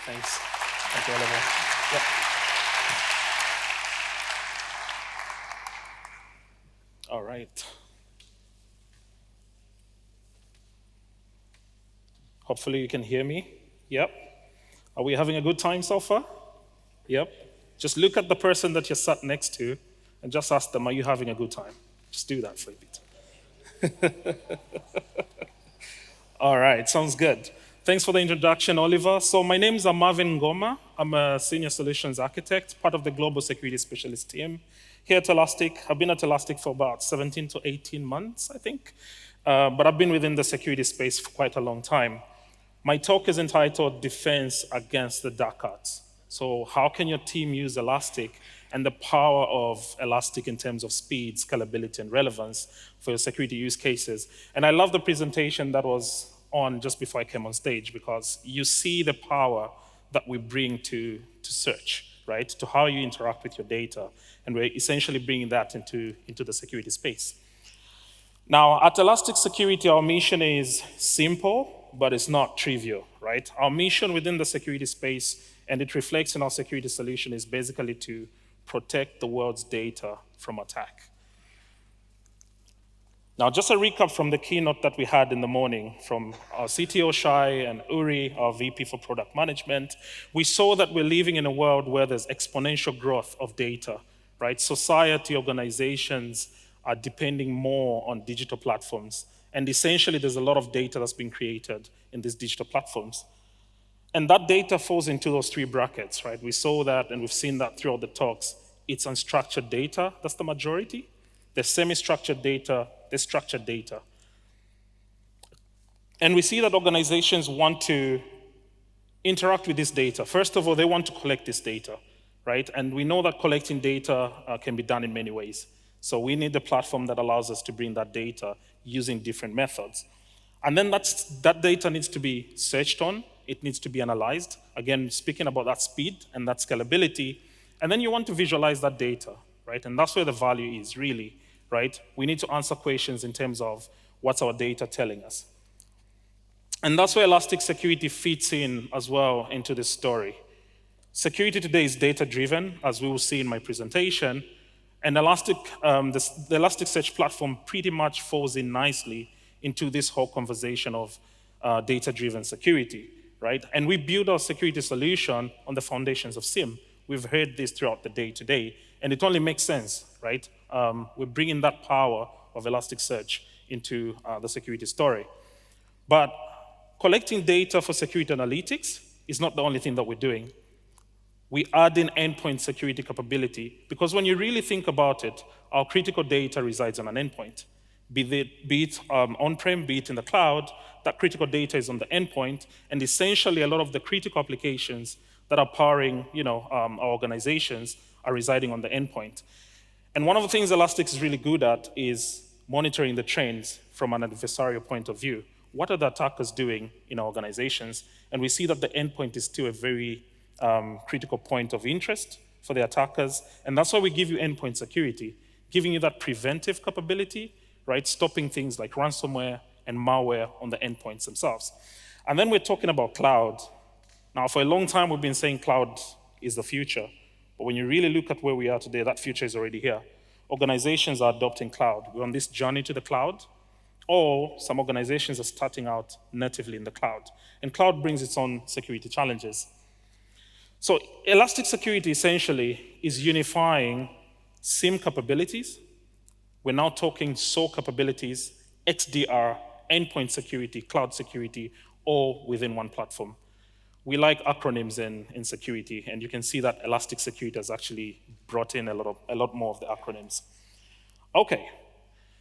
Thanks. Thank you, Oliver. Yep. All right. Hopefully you can hear me. Yep. Are we having a good time so far? Yep. Just look at the person that you're sat next to and just ask them, are you having a good time? Just do that for a bit. All right, sounds good. Thanks for the introduction, Oliver. So my name is Marvin Ngoma. I'm a senior solutions architect, part of the global security specialist team here at Elastic. I've been at Elastic for about 17 to 18 months, I think. But I've been within the security space for quite a long time. My talk is entitled Defense Against the Dark Arts. So how can your team use Elastic and the power of Elastic in terms of speed, scalability, and relevance for your security use cases? And I love the presentation that was on just before I came on stage, because you see the power that we bring to search, right? To how you interact with your data. And we're essentially bringing that into the security space. Now, at Elastic Security, our mission is simple, but it's not trivial, right? Our mission within the security space, and it reflects in our security solution, is basically to protect the world's data from attack. Now, just a recap from the keynote that we had in the morning from our CTO Shai and Uri, our VP for product management. We saw that we're living in a world where there's exponential growth of data, right? Society, organizations are depending more on digital platforms. And essentially, there's a lot of data that's been created in these digital platforms. And that data falls into those three brackets, right? We saw that and we've seen that throughout the talks. It's unstructured data, that's the majority. There's semi-structured data, there's structured data. And we see that organizations want to interact with this data. First of all, they want to collect this data, right? And we know that collecting data can be done in many ways. So we need a platform that allows us to bring that data using different methods. And then that data needs to be searched on, it needs to be analyzed. Again, speaking about that speed and that scalability. And then you want to visualize that data, right? And that's where the value is, really, right? We need to answer questions in terms of what's our data telling us. And that's where Elastic Security fits in as well into this story. Security today is data-driven, as we will see in my presentation. And the Elasticsearch platform pretty much falls in nicely into this whole conversation of data-driven security, right? And we build our security solution on the foundations of SIEM. We've heard this throughout the day today, and it only makes sense, right? We're bringing that power of Elasticsearch into the security story. But collecting data for security analytics is not the only thing that we're doing. We add in endpoint security capability, because when you really think about it, our critical data resides on an endpoint. Be it on-prem, be it in the cloud, that critical data is on the endpoint, and essentially a lot of the critical applications that are powering our organizations are residing on the endpoint. And one of the things Elastic is really good at is monitoring the trends from an adversarial point of view. What are the attackers doing in our organizations? And we see that the endpoint is still a very critical point of interest for the attackers. And that's why we give you endpoint security, giving you that preventive capability, right? Stopping things like ransomware and malware on the endpoints themselves. And then we're talking about cloud. Now, for a long time, we've been saying cloud is the future. But when you really look at where we are today, that future is already here. Organizations are adopting cloud. We're on this journey to the cloud, or some organizations are starting out natively in the cloud. And cloud brings its own security challenges. So Elastic Security essentially is unifying SIEM capabilities. We're now talking SOAR capabilities, XDR, endpoint security, cloud security, all within one platform. We like acronyms in security, and you can see that Elastic Security has actually brought in a lot more of the acronyms. Okay,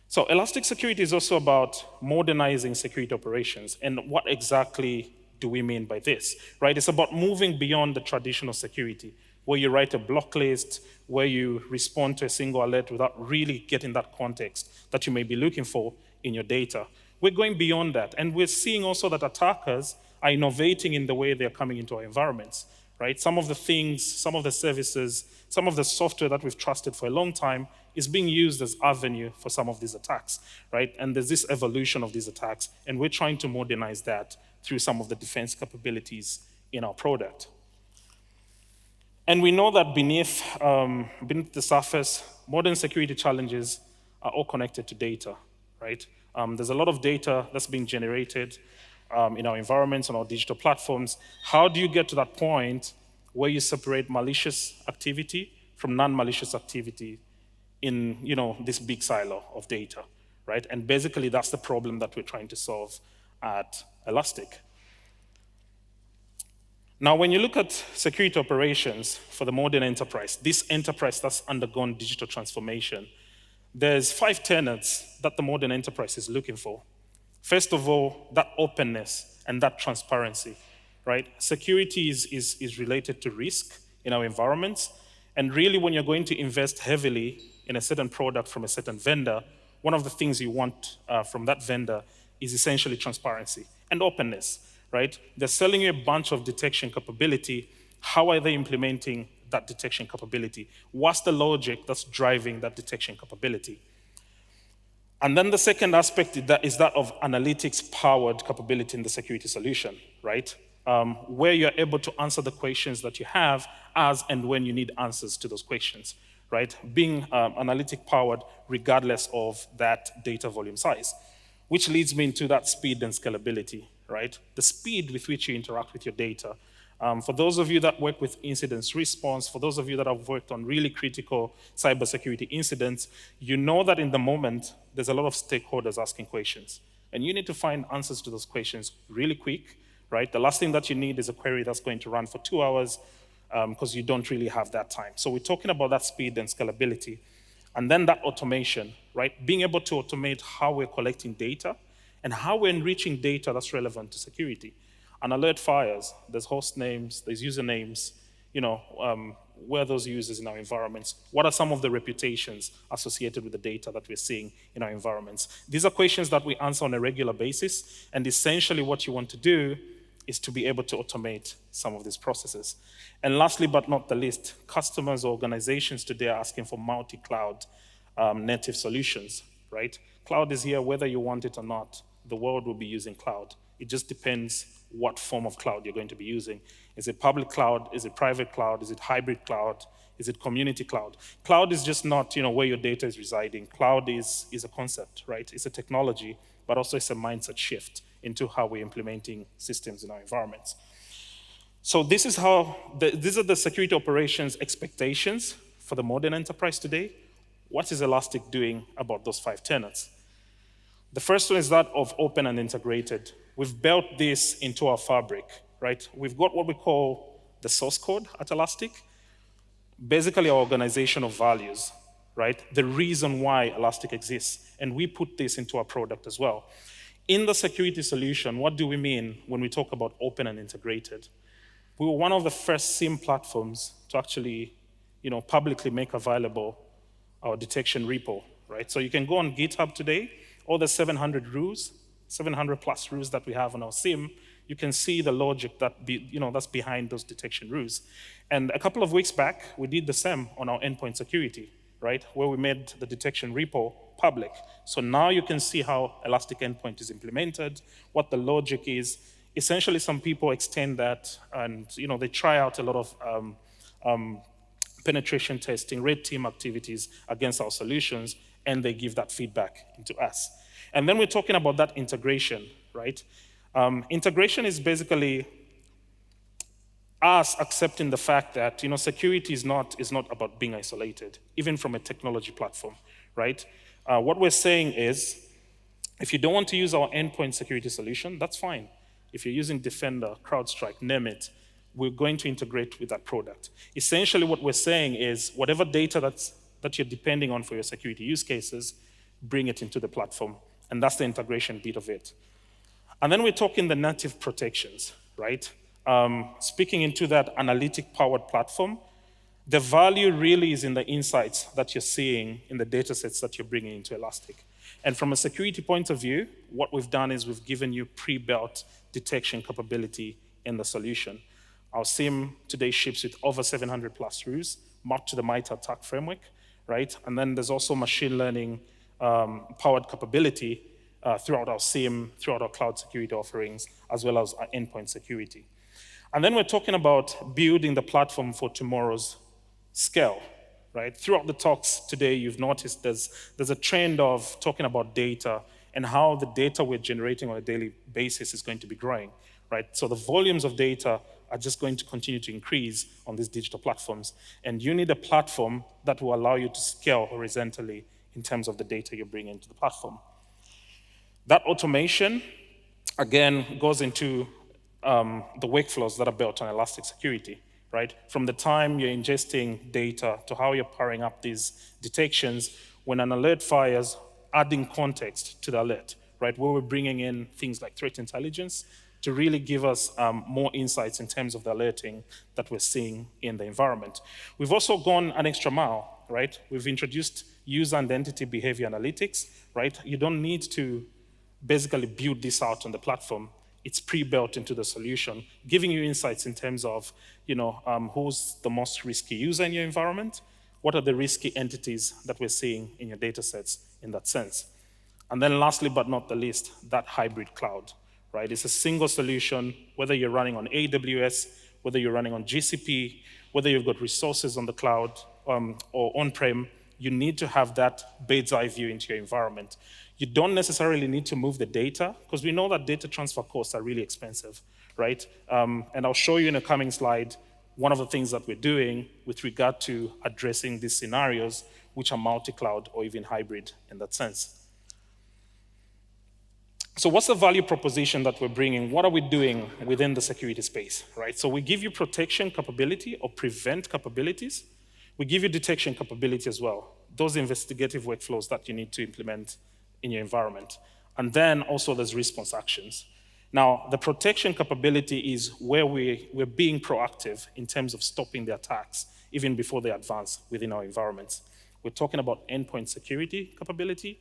so Elastic Security is also about modernizing security operations. And what exactly do we mean by this, right? It's about moving beyond the traditional security, where you write a block list, where you respond to a single alert without really getting that context that you may be looking for in your data. We're going beyond that. And we're seeing also that attackers are innovating in the way they're coming into our environments, right? Some of the things, some of the services, some of the software that we've trusted for a long time is being used as avenue for some of these attacks, right? And there's this evolution of these attacks, and we're trying to modernize that through some of the defense capabilities in our product. And we know that beneath the surface, modern security challenges are all connected to data, right? There's a lot of data that's being generated in our environments, on our digital platforms. How do you get to that point where you separate malicious activity from non-malicious activity in this big silo of data, right? And basically, that's the problem that we're trying to solve at Elastic. Now, when you look at security operations for the modern enterprise, this enterprise that's undergone digital transformation, there's 5 tenets that the modern enterprise is looking for. First of all, that openness and that transparency, right? Security is related to risk in our environments. And really, when you're going to invest heavily in a certain product from a certain vendor, one of the things you want from that vendor is essentially transparency and openness, right? They're selling you a bunch of detection capability. How are they implementing that detection capability? What's the logic that's driving that detection capability? And then the second aspect is that of analytics-powered capability in the security solution, right? Where you're able to answer the questions that you have as and when you need answers to those questions, right? Being analytic-powered regardless of that data volume size, which leads me into that speed and scalability, right? The speed with which you interact with your data. For those of you that work with incident response, for those of you that have worked on really critical cybersecurity incidents, you know that in the moment, there's a lot of stakeholders asking questions. And you need to find answers to those questions really quick, right? The last thing that you need is a query that's going to run for 2 hours because you don't really have that time. So we're talking about that speed and scalability. And then that automation, right? Being able to automate how we're collecting data and how we're enriching data that's relevant to security. An alert fires, there's host names, there's usernames, where those users in our environments, what are some of the reputations associated with the data that we're seeing in our environments? These are questions that we answer on a regular basis, and essentially what you want to do is to be able to automate some of these processes. And lastly, but not the least, customers or organizations today are asking for multi-cloud native solutions, right? Cloud is here whether you want it or not. The world will be using cloud. It just depends what form of cloud you're going to be using. Is it public cloud? Is it private cloud? Is it hybrid cloud? Is it community cloud? Cloud is just not where your data is residing. Cloud is a concept, right? It's a technology, but also it's a mindset shift into how we're implementing systems in our environments. So these are the security operations expectations for the modern enterprise today. What is Elastic doing about those 5 tenets? The first one is that of open and integrated. We've built this into our fabric, right? We've got what we call the source code at Elastic, basically our organizational values, right? The reason why Elastic exists. And we put this into our product as well. In the security solution, what do we mean when we talk about open and integrated? We were one of the first SIEM platforms to actually publicly make available our detection repo, right? So you can go on GitHub today, all the 700 plus rules that we have on our SIEM, you can see the logic that's behind those detection rules. And a couple of weeks back, we did the same on our endpoint security, right? Where we made the detection repo public. So now you can see how Elastic Endpoint is implemented, what the logic is. Essentially, some people extend that and they try out a lot of penetration testing, red team activities against our solutions, and they give that feedback into us. And then we're talking about that integration, right? Integration is basically us accepting the fact that security is not about being isolated, even from a technology platform, right? What we're saying is, if you don't want to use our endpoint security solution, that's fine. If you're using Defender, CrowdStrike, name it, we're going to integrate with that product. Essentially, what we're saying is, whatever data that you're depending on for your security use cases, bring it into the platform. And that's the integration bit of it. And then we're talking the native protections, right? Speaking into that analytic-powered platform, the value really is in the insights that you're seeing in the data sets that you're bringing into Elastic. And from a security point of view, what we've done is we've given you pre-built detection capability in the solution. Our SIEM today ships with over 700 plus rules, mapped to the MITRE ATT&CK framework, right? And then there's also machine learning powered capability throughout our SIEM, throughout our cloud security offerings, as well as our endpoint security. And then we're talking about building the platform for tomorrow's scale, right? Throughout the talks today, you've noticed there's a trend of talking about data and how the data we're generating on a daily basis is going to be growing, right? So the volumes of data are just going to continue to increase on these digital platforms. And you need a platform that will allow you to scale horizontally in terms of the data you bring into the platform. That automation, again, goes into the workflows that are built on Elastic Security, right? From the time you're ingesting data to how you're powering up these detections, when an alert fires, adding context to the alert, right? Where we're bringing in things like threat intelligence to really give us more insights in terms of the alerting that we're seeing in the environment. We've also gone an extra mile, right? We've introduced user identity behavior analytics, right? You don't need to basically build this out on the platform. It's pre-built into the solution, giving you insights in terms of, who's the most risky user in your environment, what are the risky entities that we're seeing in your data sets in that sense. And then lastly, but not the least, that hybrid cloud, right? It's a single solution, whether you're running on AWS, whether you're running on GCP, whether you've got resources on the cloud or on-prem, you need to have that bird's eye view into your environment. You don't necessarily need to move the data, because we know that data transfer costs are really expensive, right? And I'll show you in a coming slide one of the things that we're doing with regard to addressing these scenarios, which are multi-cloud or even hybrid in that sense. So what's the value proposition that we're bringing? What are we doing within the security space, right? So we give you protection capability or prevent capabilities. We give you detection capability as well, those investigative workflows that you need to implement in your environment. And then also there's response actions. Now, the protection capability is where we're being proactive in terms of stopping the attacks, even before they advance within our environments. We're talking about endpoint security capability.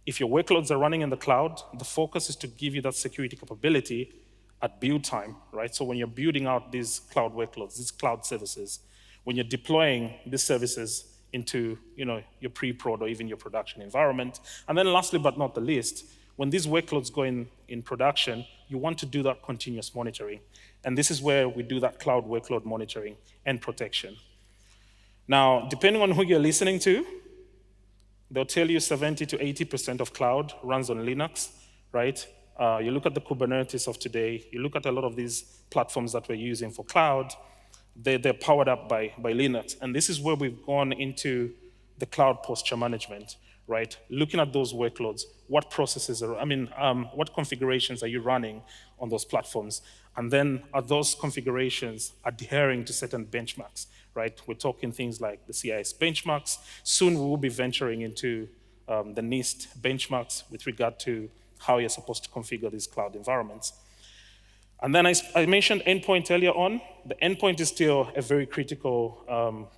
If your workloads are running in the cloud, the focus is to give you that security capability at build time, right? So when you're building out these cloud workloads, these cloud services, when you're deploying these services into your pre-prod or even your production environment. And then lastly, but not the least, when these workloads go in production, you want to do that continuous monitoring. And this is where we do that cloud workload monitoring and protection. Now, depending on who you're listening to, they'll tell you 70 to 80% of cloud runs on Linux, right? You look at the Kubernetes of today, you look at a lot of these platforms that we're using for cloud, they're powered up by Linux. And this is where we've gone into the cloud posture management, right? Looking at those workloads, what processes what configurations are you running on those platforms? And then are those configurations adhering to certain benchmarks, right? We're talking things like the CIS benchmarks. Soon we will be venturing into the NIST benchmarks with regard to how you're supposed to configure these cloud environments. And then I mentioned endpoint earlier on. The endpoint is still a very critical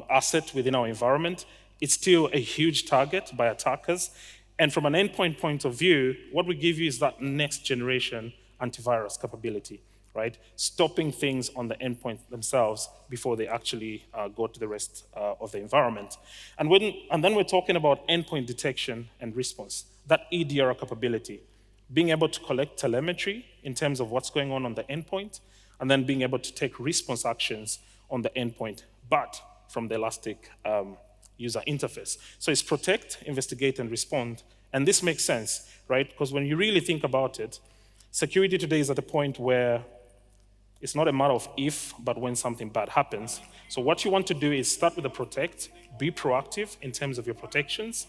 asset within our environment. It's still a huge target by attackers. And from an endpoint point of view, what we give you is that next generation antivirus capability, right? Stopping things on the endpoint themselves before they actually go to the rest of the environment. And then we're talking about endpoint detection and response, that EDR capability, being able to collect telemetry in terms of what's going on the endpoint, and then being able to take response actions on the endpoint, but from the Elastic user interface. So it's protect, investigate, and respond. And this makes sense, right? Because when you really think about it, security today is at a point where it's not a matter of if, but when something bad happens. So what you want to do is start with the protect, be proactive in terms of your protections,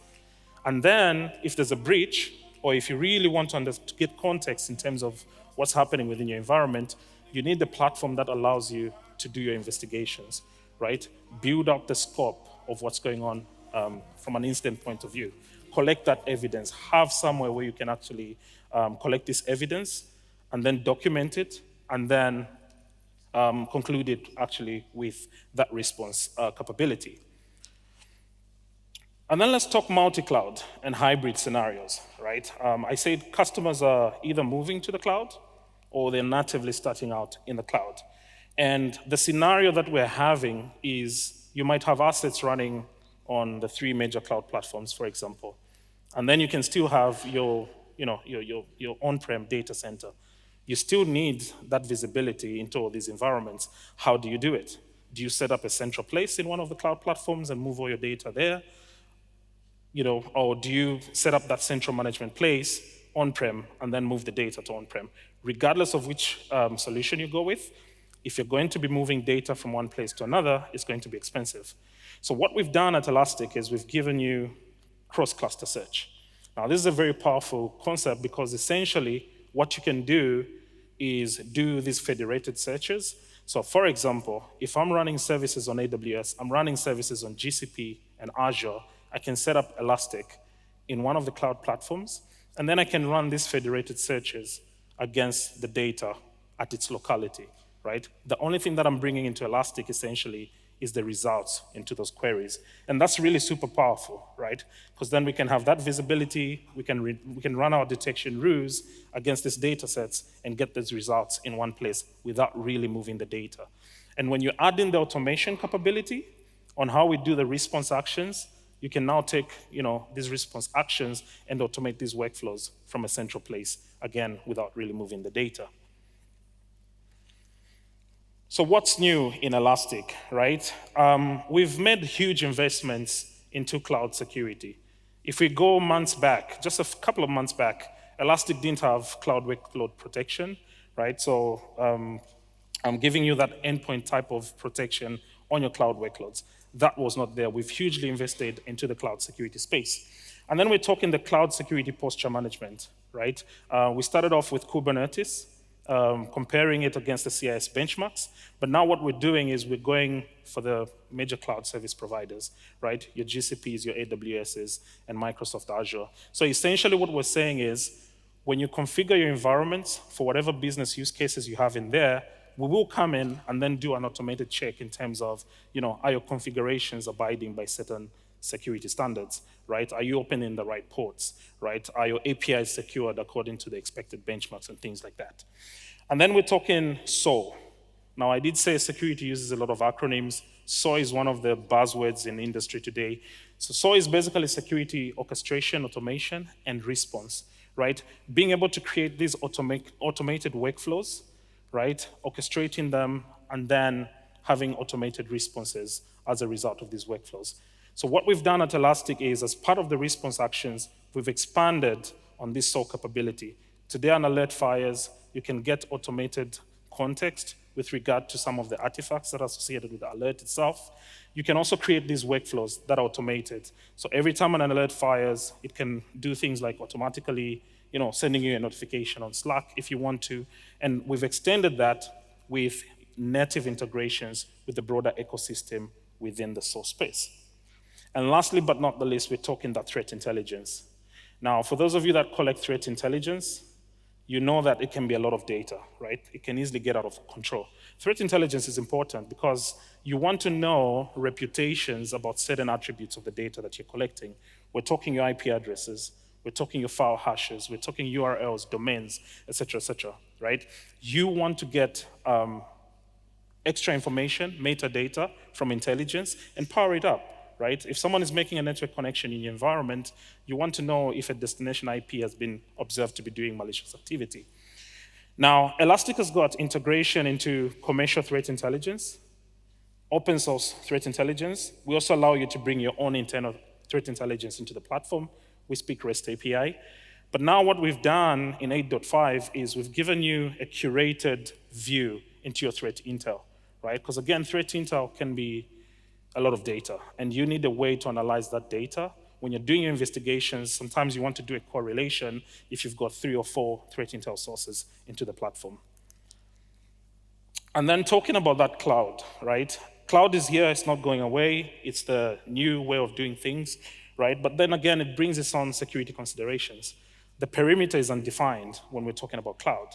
and then if there's a breach, or if you really want to get context in terms of what's happening within your environment, you need the platform that allows you to do your investigations, right? Build up the scope of what's going on from an incident point of view. Collect that evidence. Have somewhere where you can actually collect this evidence and then document it and then conclude it actually with that response capability. And then let's talk multi-cloud and hybrid scenarios, right? I said customers are either moving to the cloud or they're natively starting out in the cloud. And the scenario that we're having is you might have assets running on the 3 major cloud platforms, for example. And then you can still have your on-prem data center. you still need that visibility into all these environments. How do you do it? Do you set up a central place in one of the cloud platforms and move all your data there? Or do you set up that central management place on-prem and then move the data to on-prem? Regardless of which solution you go with, if you're going to be moving data from one place to another, it's going to be expensive. So what we've done at Elastic is we've given you cross-cluster search. Now, this is a very powerful concept because essentially what you can do is do these federated searches. So for example, if I'm running services on AWS, I'm running services on GCP and Azure, I can set up Elastic in one of the cloud platforms, and then I can run these federated searches against the data at its locality, right? The only thing that I'm bringing into Elastic essentially is the results into those queries. And that's really super powerful, right? Because then we can have that visibility, we can run our detection rules against these data sets and get those results in one place without really moving the data. And when you add in the automation capability on how we do the response actions, you can now take these response actions and automate these workflows from a central place, again, without really moving the data. So what's new in Elastic, right? We've made huge investments into cloud security. If we go months back, just a couple of months back, Elastic didn't have cloud workload protection, right? So I'm giving you that endpoint type of protection on your cloud workloads. That was not there. We've hugely invested into the cloud security space. And then we're talking the cloud security posture management, right? We started off with Kubernetes, comparing it against the CIS benchmarks. But now what we're doing is we're going for the major cloud service providers, right? Your GCPs, your AWSs, and Microsoft Azure. So essentially what we're saying is when you configure your environments for whatever business use cases you have in there, we will come in and then do an automated check in terms of, are your configurations abiding by certain security standards, right? Are you opening the right ports, right? Are your APIs secured according to the expected benchmarks and things like that? And then we're talking SOA. Now, I did say security uses a lot of acronyms. SOA is one of the buzzwords in the industry today. So SOA is basically security orchestration, automation, and response, right? Being able to create these automated workflows, right? Orchestrating them, and then having automated responses as a result of these workflows. So what we've done at Elastic is, as part of the response actions, we've expanded on this SOA capability. Today on alert fires, you can get automated context with regard to some of the artifacts that are associated with the alert itself. You can also create these workflows that are automated. So every time an alert fires, it can do things like automatically, sending you a notification on Slack if you want to. And we've extended that with native integrations with the broader ecosystem within the SOA space. And lastly, but not the least, we're talking that threat intelligence. Now, for those of you that collect threat intelligence, you know that it can be a lot of data, right? It can easily get out of control. Threat intelligence is important because you want to know reputations about certain attributes of the data that you're collecting. We're talking your IP addresses, we're talking your file hashes, we're talking URLs, domains, et cetera, right? You want to get extra information, metadata from intelligence, and power it up. Right? If someone is making a network connection in your environment, you want to know if a destination IP has been observed to be doing malicious activity. Now, Elastic has got integration into commercial threat intelligence, open source threat intelligence. We also allow you to bring your own internal threat intelligence into the platform. We speak REST API. But now what we've done in 8.5 is we've given you a curated view into your threat intel, right? Because again, threat intel can be a lot of data, and you need a way to analyze that data. When you're doing your investigations, sometimes you want to do a correlation if you've got 3 or 4 threat intel sources into the platform. And then talking about that cloud, right? Cloud is here, it's not going away. It's the new way of doing things, right? But then again, it brings its own security considerations. The perimeter is undefined when we're talking about cloud.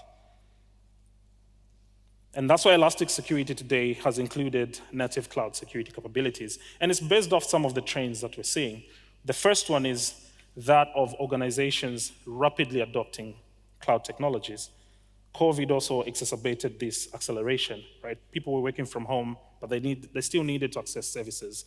And that's why Elastic Security today has included native cloud security capabilities. And it's based off some of the trends that we're seeing. The first one is that of organizations rapidly adopting cloud technologies. COVID also exacerbated this acceleration, right? People were working from home, but they still needed to access services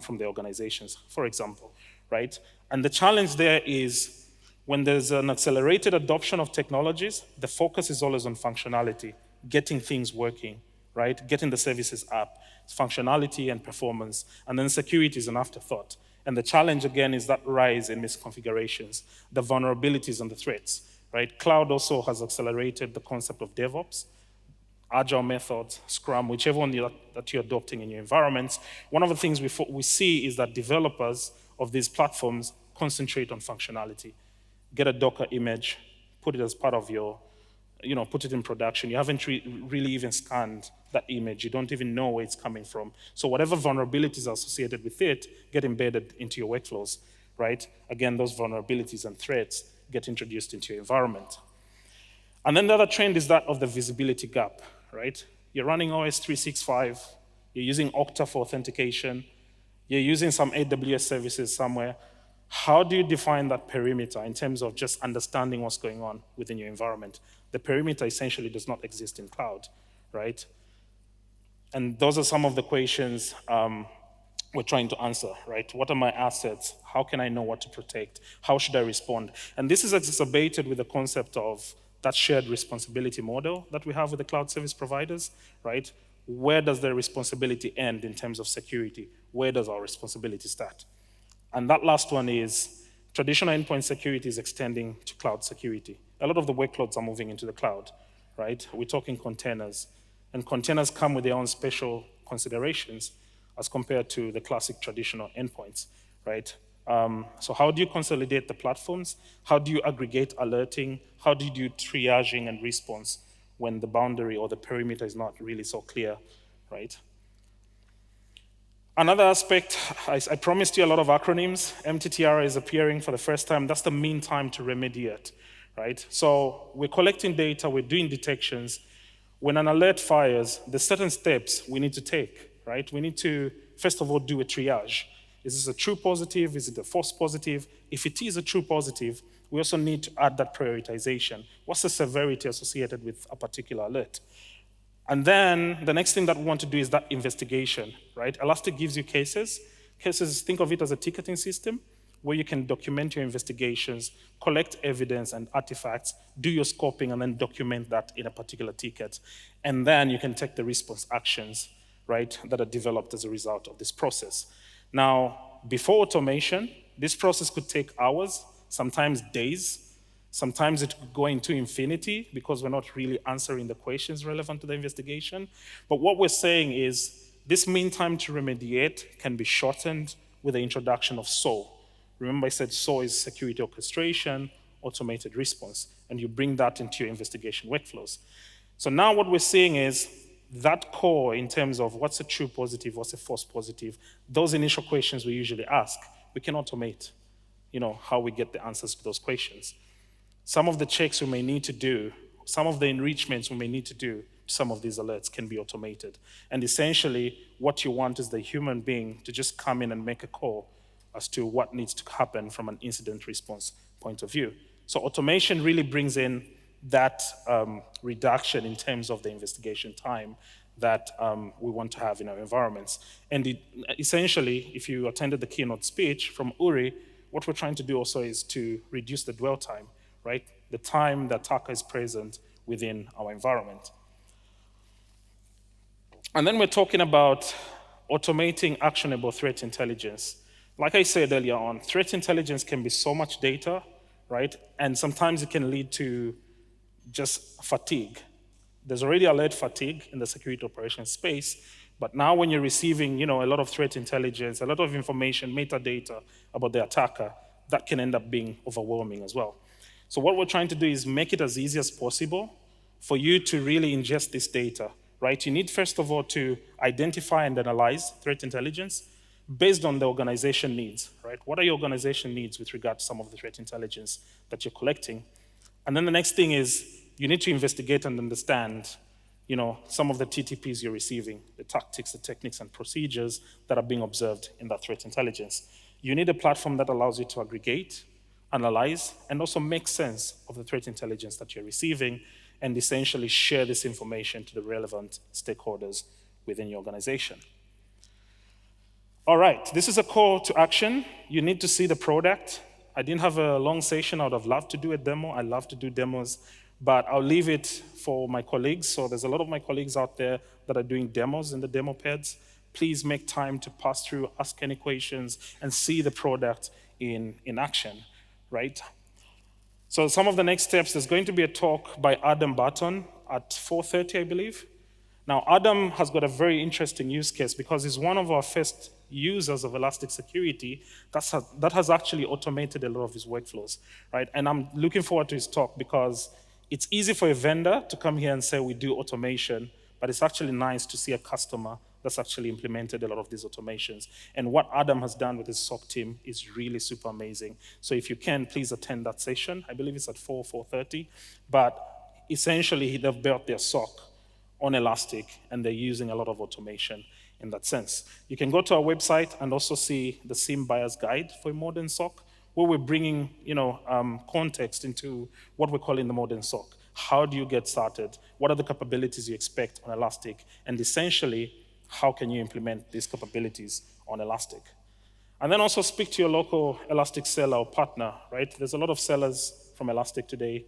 from their organizations, for example, right? And the challenge there is When there's an accelerated adoption of technologies, the focus is always on functionality, getting things working, right? Getting the services up, functionality and performance, and then security is an afterthought. And the challenge again is that rise in misconfigurations, the vulnerabilities and the threats, right? Cloud also has accelerated the concept of DevOps, agile methods, Scrum, whichever one that you're adopting in your environments. One of the things we see is that developers of these platforms concentrate on functionality. Get a Docker image, put it as part of your, put it in production. You haven't really even scanned that image. You don't even know where it's coming from. So whatever vulnerabilities are associated with it get embedded into your workflows, right? Again, those vulnerabilities and threats get introduced into your environment. And then the other trend is that of the visibility gap, right? You're running OS 365, you're using Okta for authentication, you're using some AWS services somewhere. How do you define that perimeter in terms of just understanding what's going on within your environment? The perimeter essentially does not exist in cloud, right? And those are some of the questions we're trying to answer, right? What are my assets? How can I know what to protect? How should I respond? And this is exacerbated with the concept of that shared responsibility model that we have with the cloud service providers, right? Where does their responsibility end in terms of security? Where does our responsibility start? And that last one is traditional endpoint security is extending to cloud security. A lot of the workloads are moving into the cloud, right? We're talking containers. And containers come with their own special considerations as compared to the classic traditional endpoints, right? So how do you consolidate the platforms? How do you aggregate alerting? How do you do triaging and response when the boundary or the perimeter is not really so clear, right? Another aspect, I promised you a lot of acronyms. MTTR is appearing for the first time. That's the mean time to remediate, right? So we're collecting data, we're doing detections. When an alert fires, there's certain steps we need to take, right? We need to, first of all, do a triage. Is this a true positive? Is it a false positive? If it is a true positive, we also need to add that prioritization. What's the severity associated with a particular alert? And then the next thing that we want to do is that investigation, right? Elastic gives you cases. Cases, think of it as a ticketing system where you can document your investigations, collect evidence and artifacts, do your scoping, and then document that in a particular ticket. And then you can take the response actions, right, that are developed as a result of this process. Now, before automation, this process could take hours, sometimes days. Sometimes it could go into infinity because we're not really answering the questions relevant to the investigation. But what we're saying is this mean time to remediate can be shortened with the introduction of SOA. Remember I said SOA is security orchestration, automated response, and you bring that into your investigation workflows. So now what we're seeing is that core in terms of what's a true positive, what's a false positive, those initial questions we usually ask, we can automate, how we get the answers to those questions. Some of the checks we may need to do, some of the enrichments we may need to do to some of these alerts can be automated. And essentially, what you want is the human being to just come in and make a call as to what needs to happen from an incident response point of view. So automation really brings in that reduction in terms of the investigation time that we want to have in our environments. And essentially, if you attended the keynote speech from Uri, what we're trying to do also is to reduce the dwell time, right? The time the attacker is present within our environment. And then we're talking about automating actionable threat intelligence. Like I said earlier on, threat intelligence can be so much data, right? And sometimes it can lead to just fatigue. There's already alert fatigue in the security operations space, but now when you're receiving, a lot of threat intelligence, a lot of information, metadata about the attacker, that can end up being overwhelming as well. So what we're trying to do is make it as easy as possible for you to really ingest this data, right? You need, first of all, to identify and analyze threat intelligence based on the organization needs, right? What are your organization needs with regard to some of the threat intelligence that you're collecting? And then the next thing is you need to investigate and understand, some of the TTPs you're receiving, the tactics, the techniques, and procedures that are being observed in that threat intelligence. You need a platform that allows you to aggregate, analyze, and also make sense of the threat intelligence that you're receiving and essentially share this information to the relevant stakeholders within your organization. All right, this is a call to action. You need to see the product I didn't have a long session. I would have loved to do a demo. I love to do demos, but I'll leave it for my colleagues. So there's a lot of my colleagues out there that are doing demos in the demo pads. Please make time to pass through, ask any questions, and see the product in action, right? So some of the next steps, there's going to be a talk by Adam Barton at 4:30, I believe. Now, Adam has got a very interesting use case because he's one of our first users of Elastic Security that has actually automated a lot of his workflows, right? And I'm looking forward to his talk because it's easy for a vendor to come here and say we do automation, but it's actually nice to see a customer that's actually implemented a lot of these automations. And what Adam has done with his SOC team is really super amazing. So if you can, please attend that session. I believe it's at 4:30. But essentially, they've built their SOC on Elastic, and they're using a lot of automation in that sense. You can go to our website and also see the SIEM Buyer's Guide for a modern SOC, where we're bringing context into what we're calling the modern SOC. How do you get started? What are the capabilities you expect on Elastic? And essentially, how can you implement these capabilities on Elastic? And then also speak to your local Elastic seller or partner, right? There's a lot of sellers from Elastic today.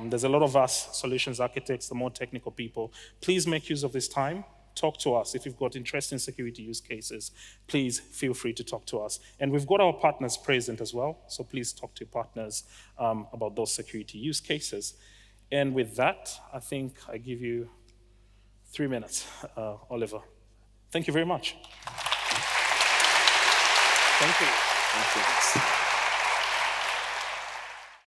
There's a lot of us, solutions architects, the more technical people. Please make use of this time. Talk to us. If you've got interesting security use cases, please feel free to talk to us. And we've got our partners present as well, so please talk to your partners about those security use cases. And with that, I think I give you 3 minutes, Oliver. Thank you very much. Thank you. Thank you.